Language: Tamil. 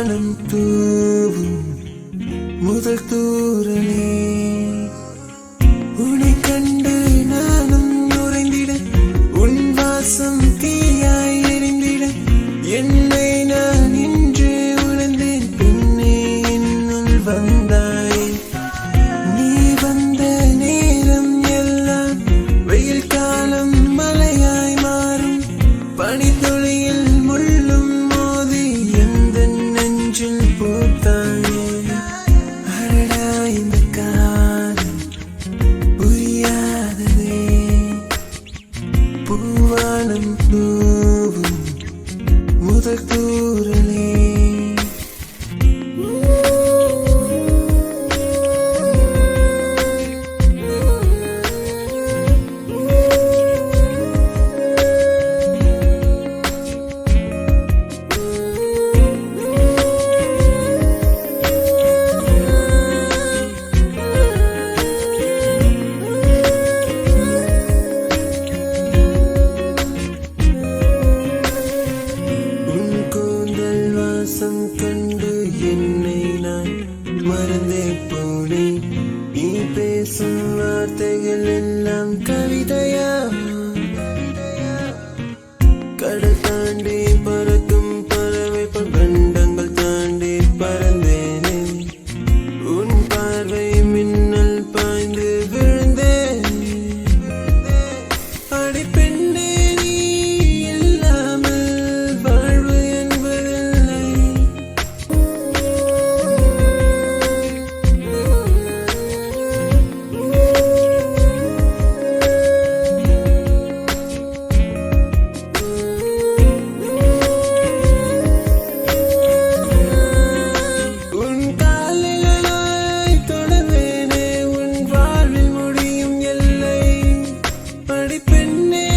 வானம் தூவும் முதல் தூரலே உன்னை கண்டு நானும் நுழைந்திட உன் வாசம் தீயாய் எரிந்திட என்னை நான் இன்று உணர்ந்தேன் பெண்ணே என்னுள் வந்தாய் நீ வந்த நேரம் எல்லாம் வெயில் காலம் மழையாய் மாறும் பனித்துளியில் முள்ளும் மோதி எந்த நெஞ்சில் பூத்தாய் அடடா இந்த காதல் புரியாததே பூவானம் தூவும் முதல் தூரலே வாசம் கண்டு என்னை நான் மறந்தே போனேன் நீ பேசும் வார்த்தைகள் எல்லாம் கவிதையா கடல் தாண்டி பறக்கும் பறவை கண்டங்கள் தாண்டி பறந்தேனே உன் பார்வை மின்னல் பாய்ந்து விழுந்தேன் அடி பெண்ணே நீ இல்லாமல் வாழ்வு என்பதில்லை உன் காலிலாய் தொடர்வேனே உன் வாழ்வில் முடியும் எல்லை அடி பெண்ணே